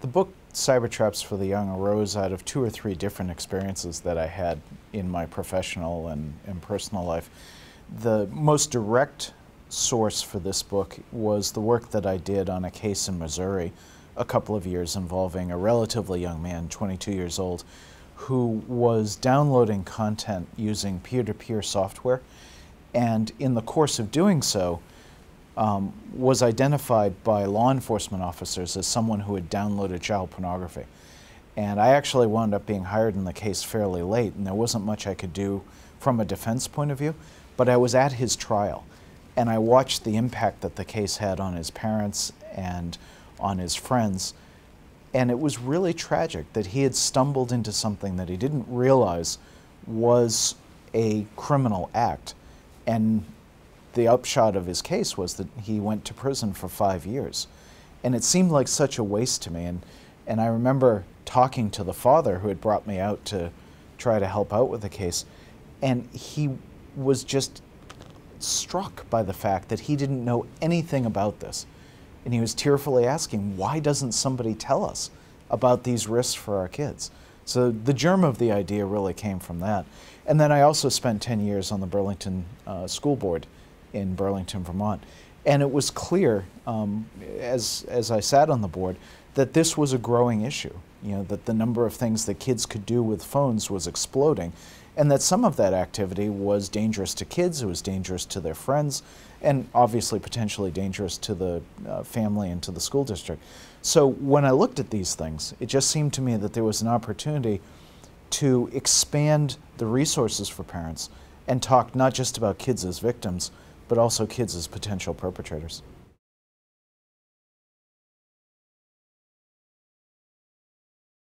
book Cybertraps for the Young arose out of 2 or 3 different experiences that I had in my professional and personal life. The most direct source for this book was the work that I did on a case in Missouri a couple of years involving a relatively young man, 22 years old, who was downloading content using peer-to-peer software, and in the course of doing so, was identified by law enforcement officers as someone who had downloaded child pornography. And I actually wound up being hired in the case fairly late, and there wasn't much I could do from a defense point of view, but I was at his trial, and I watched the impact that the case had on his parents and on his friends, and it was really tragic that he had stumbled into something that he didn't realize was a criminal act. And the upshot of his case was that he went to prison for 5 years. And it seemed like such a waste to me. And I remember talking to the father who had brought me out to try to help out with the case, and he was just struck by the fact that he didn't know anything about this. And he was tearfully asking, why doesn't somebody tell us about these risks for our kids? So the germ of the idea really came from that. And then I also spent 10 years on the Burlington School Board in Burlington, Vermont. And it was clear, as I sat on the board, that this was a growing issue. You know, that the number of things that kids could do with phones was exploding, and that some of that activity was dangerous to kids, it was dangerous to their friends, and obviously potentially dangerous to the family and to the school district. So when I looked at these things, it just seemed to me that there was an opportunity to expand the resources for parents and talk not just about kids as victims, but also kids as potential perpetrators.